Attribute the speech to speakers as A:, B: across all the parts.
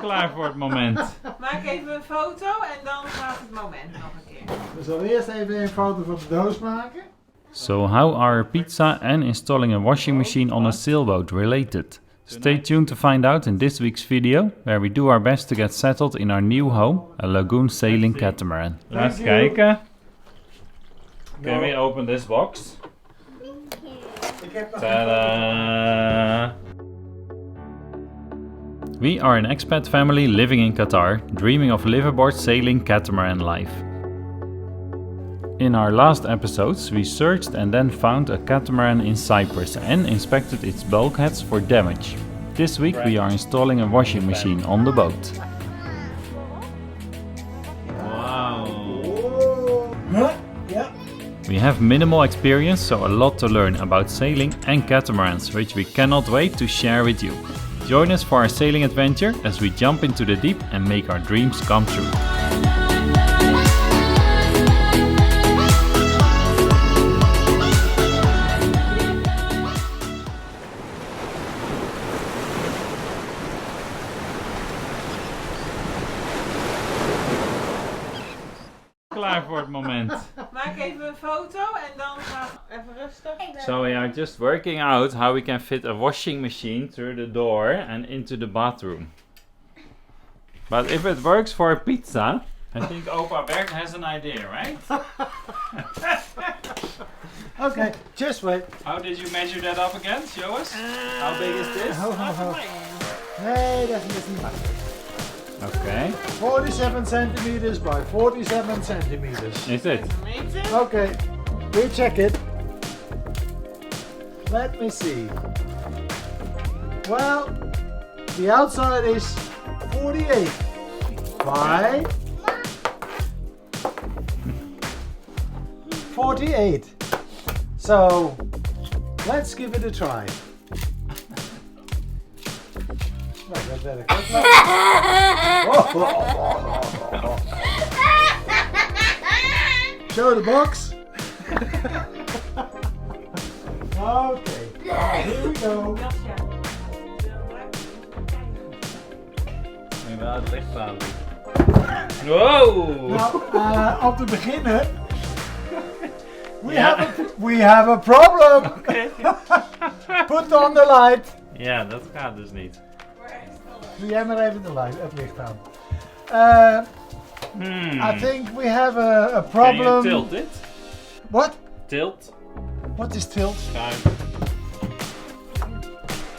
A: Klaar voor het moment.
B: Maak even een foto en dan gaat het moment nog een keer.
C: We zullen eerst even een foto van de doos maken.
A: So how are pizza and installing a washing machine on a sailboat related? Stay tuned to find out in this week's video, where we do our best to get settled in our new home, a lagoon sailing catamaran. Let's kijken. Can we open this box? Ta-da! We are an expat family living in Qatar, dreaming of liveaboard sailing catamaran life. In our last episodes, we searched and then found a catamaran in Cyprus and inspected its bulkheads for damage. This week we are installing a washing machine on the boat. Wow!
C: Huh? Yeah.
A: We have minimal experience, so a lot to learn about sailing and catamarans, which we cannot wait to share with you. Join us for our sailing adventure as we jump into the deep and make our dreams come true. Klaar voor het moment.
B: Maak even een foto en dan gaat even rustig.
A: So we are just working out how we can fit a washing machine through the door and into the bathroom. But if it works for a pizza, I think Opa Bert has an idea, right?
C: Okay, just wait.
A: How did you measure that up again? Show us. How big is this?
C: Ho, ho, ho. Nee, dat is niet waar.
A: Okay.
C: 47 centimeters by 47 centimeters.
A: Is it?
C: Okay, we check it. Let me see. Well, the outside is 48 by 48. So, let's give it a try. Show the box. Okay, here we go.
A: Wel het licht aan. Wow!
C: Nou, om te beginnen. We have a problem.
A: Okay.
C: Put on the light.
A: Ja, dat gaat dus niet.
C: Doe jij maar even het licht aan. I think we have a problem.
A: Can you tilt it?
C: What?
A: Tilt.
C: What is tilt?
A: Schuin.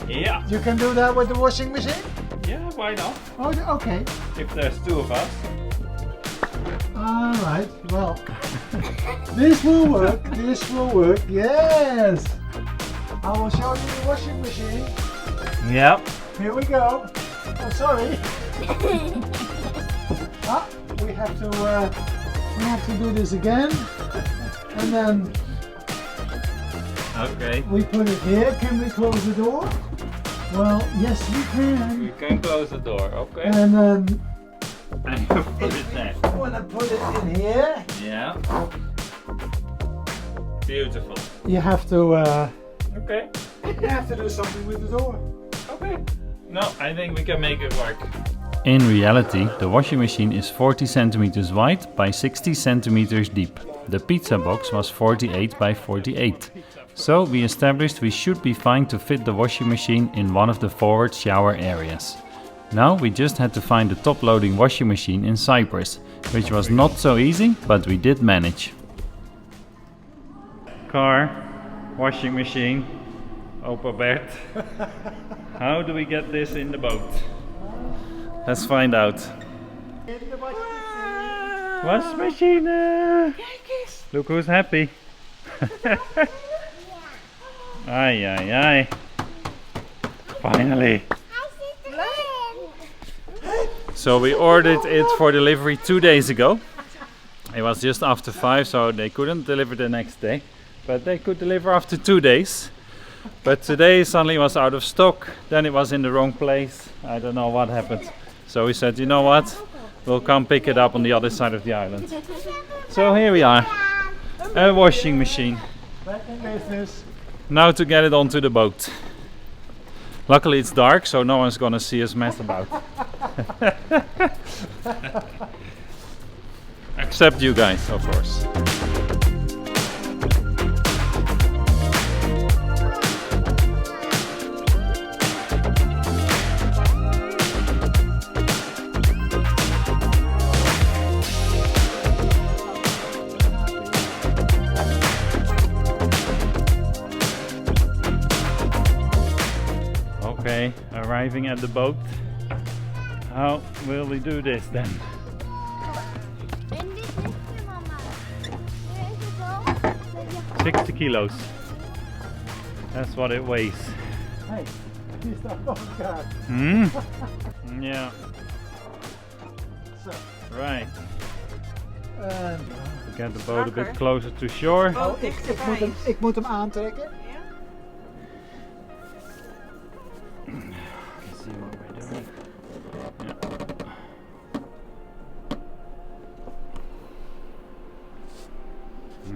A: Yeah.
C: You can do that with the washing machine?
A: Yeah, why not?
C: Oh, okay.
A: If there's two of us.
C: Alright, well. This will work, this will work, yes! I will show you the washing machine.
A: Yep.
C: Here we go. Oh, sorry. We have to do this again. And then
A: Okay.
C: we put it here. Can we close the door? Well, yes we can.
A: You can close the door, okay.
C: And then
A: And you put it there.
C: I want to put it in here.
A: Yeah. Beautiful.
C: You have to
A: Okay.
C: do something with the door.
A: Okay. No, I think we can make it work. In reality, the washing machine is 40 centimeters wide by 60 centimeters deep. The pizza box was 48 by 48. So we established we should be fine to fit the washing machine in one of the forward shower areas. Now we just had to find the top-loading washing machine in Cyprus, which was not so easy, but we did manage. Car, washing machine, Opa Bert. How do we get this in the boat? Let's find out. Wash machine! Look who's happy. Ai ai ai. Finally. So we ordered it for delivery 2 days ago. It was just after 5, so they couldn't deliver the next day. But they could deliver after 2 days. But today suddenly was out of stock. Then it was in the wrong place. I don't know what happened. So we said, you know what? We'll come pick it up on the other side of the island. So here we are. A washing machine.
C: Back in business.
A: Now to get it onto the boat. Luckily it's dark, so no one's gonna see us mess about. Except you guys, of course. Okay, arriving at the boat. How will we do this then?
D: En dit is je mama. Hier is het zo.
A: 60 kilos. That's what it weighs.
C: Hey, die staat op elkaar.
A: Hmm? Yeah,
C: Zo.
A: right.
C: En,
A: Get the boat a bit closer to shore.
B: Oh,
C: ik moet hem aantrekken.
B: Ja?
A: Let's see what we're doing. Yeah.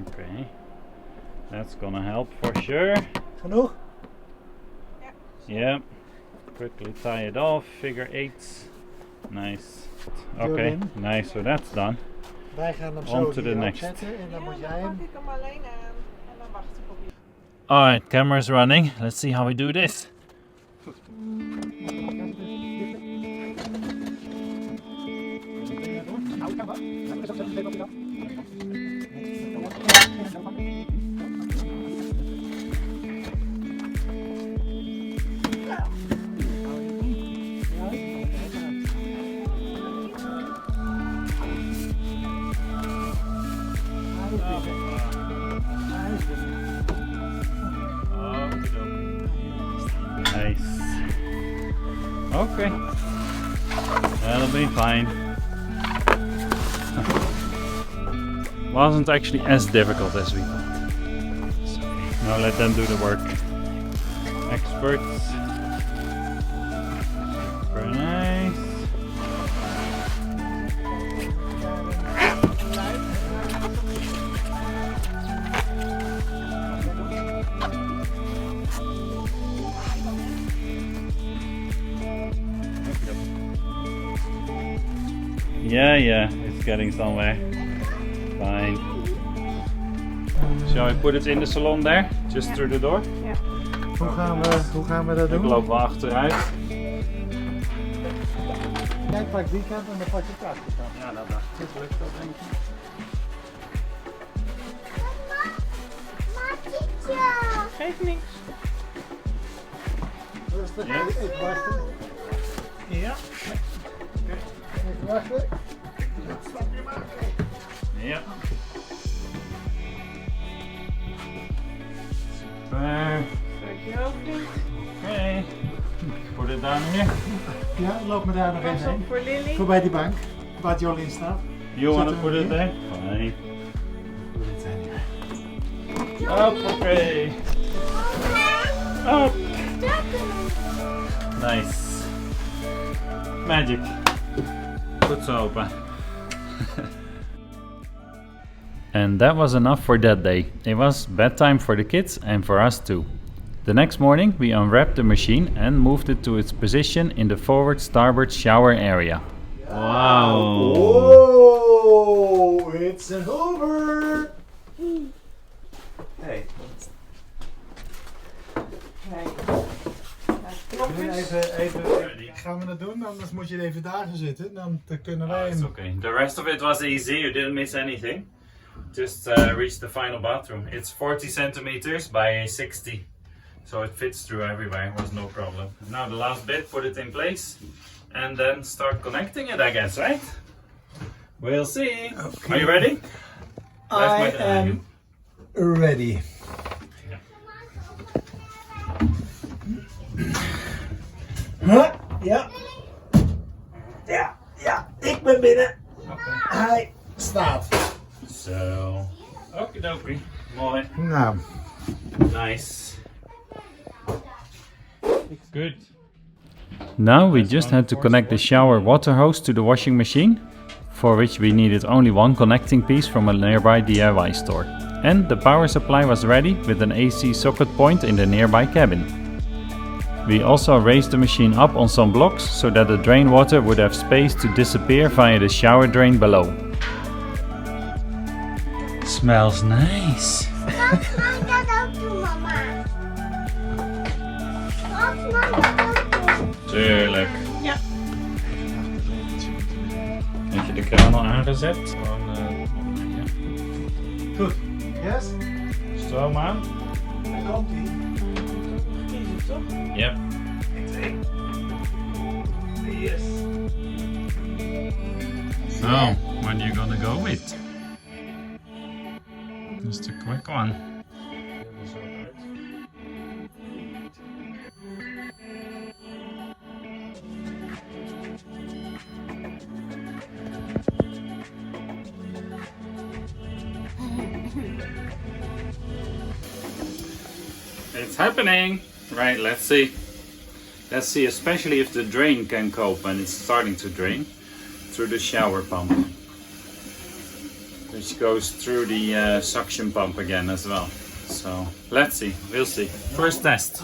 A: Okay, that's gonna help for sure.
C: Genoeg?
A: Yeah, quickly tie it off, figure eights. Nice.
C: Duw
A: Okay,
C: in.
A: nice, so that's done.
C: Wij gaan hem
A: On
C: zo
A: to the
C: hier
A: next.
C: opzetten en dan moet
B: Ja,
C: jij
B: dan
C: hem...
B: pak ik hem alleen aan en dan wacht ik op je.
A: Alright, camera's running. Let's see how we do this. Nice. Okay. That'll be fine. Wasn't actually as difficult as we thought. So, now let them do the work. Experts. Very nice. Yeah, it's getting somewhere. Fine. Shall I put it in the salon there? Just through the door?
B: Ja.
C: Hoe gaan we dat
A: Ik
C: doen?
A: loop wel achteruit.
C: Jij pakt die kant en dan pak je het achterkant.
A: Ja, dat lukt dat denk ik.
D: Matietje.
B: Geeft niks.
C: Rustig,
A: Ja.
C: even wachten.
A: Ja.
C: Even wachten.
A: Ja. Super.
B: Dankjewel vriend.
A: Okay. Put it down here.
C: Ja, loop me daar nog
B: Pas
C: even
B: op
C: heen.
B: voor Lily.
C: Voorbij die bank, waar Jolien staat.
A: You want to
C: Zet
A: put
C: hem
A: it
C: hier.
A: there? Fine.
C: Put it anywhere.
A: Up, okay. Up. Nice. Magic. Goed zo open. And that was enough for that day. It was bedtime for the kids and for us too. The next morning we unwrapped the machine and moved it to its position in the forward starboard shower area. Wow!
C: Oh, it's an over! Hey,
B: Kijk. Knop is.
C: even, gaan we dat doen? Anders moet je even daar gaan zitten. Dan kunnen wij
A: It's
C: hem...
A: okay. The rest of it was easy. You didn't miss anything. Just reached the final bathroom. It's 40 centimeters by 60. So it fits through everywhere. It was no problem. Now the last bit, put it in place. And then start connecting it, I guess, right? We'll see.
C: Okay.
A: Are you ready?
C: I am ready. Huh? Ja. Ja, ja, ik ben binnen.
A: Okay.
C: Hij staat.
A: So, okie mooi.
C: Nou,
A: Nice. Good. Now we just had to connect the shower water hose to the washing machine, for which we needed only one connecting piece from a nearby DIY store. And the power supply was ready with an AC socket point in the nearby cabin. We also raised the machine up on some blocks so that the drain water would have space to disappear via the shower drain below. Smells nice.
D: Laat mij dat ook doen, mama. Laat mij dat ook doen.
A: Tuurlijk.
B: Ja.
A: Heb je de kraan al aangezet? Gewoon, ja.
C: Goed. Yes?
A: Stroom aan.
C: Daar komt ie.
B: Kiezen toch?
A: Yep.
C: 1, 2. Yes.
A: So, what are you gonna go with? Just a quick one. It's happening! Right, let's see. Let's see, especially if the drain can cope when it's starting to drain through the shower pump. Which goes through the suction pump again as well. So, let's see, we'll see. First test.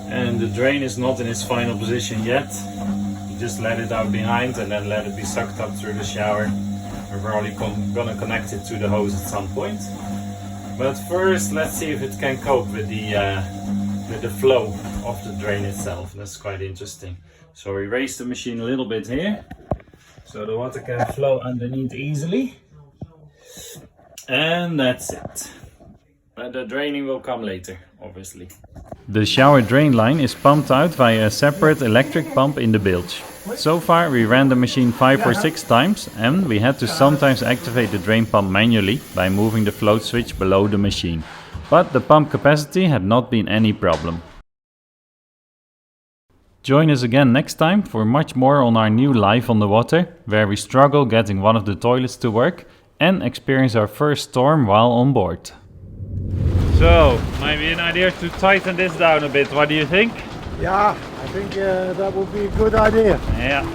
A: And the drain is not in its final position yet. You just let it out behind and then let it be sucked up through the shower. We're probably gonna connect it to the hose at some point. But first, let's see if it can cope with the flow of the drain itself. That's quite interesting. So we raise the machine a little bit here, so the water can flow underneath easily. And that's it. But the draining will come later, obviously. The shower drain line is pumped out via a separate electric pump in the bilge. So far we ran the machine 5 or 6 times and we had to sometimes activate the drain pump manually by moving the float switch below the machine. But the pump capacity had not been any problem. Join us again next time for much more on our new life on the water, where we struggle getting one of the toilets to work and experience our first storm while on board. So, maybe an idea to tighten this down a bit, what do you think?
C: Yeah, I think that would be a good idea.
A: Yeah.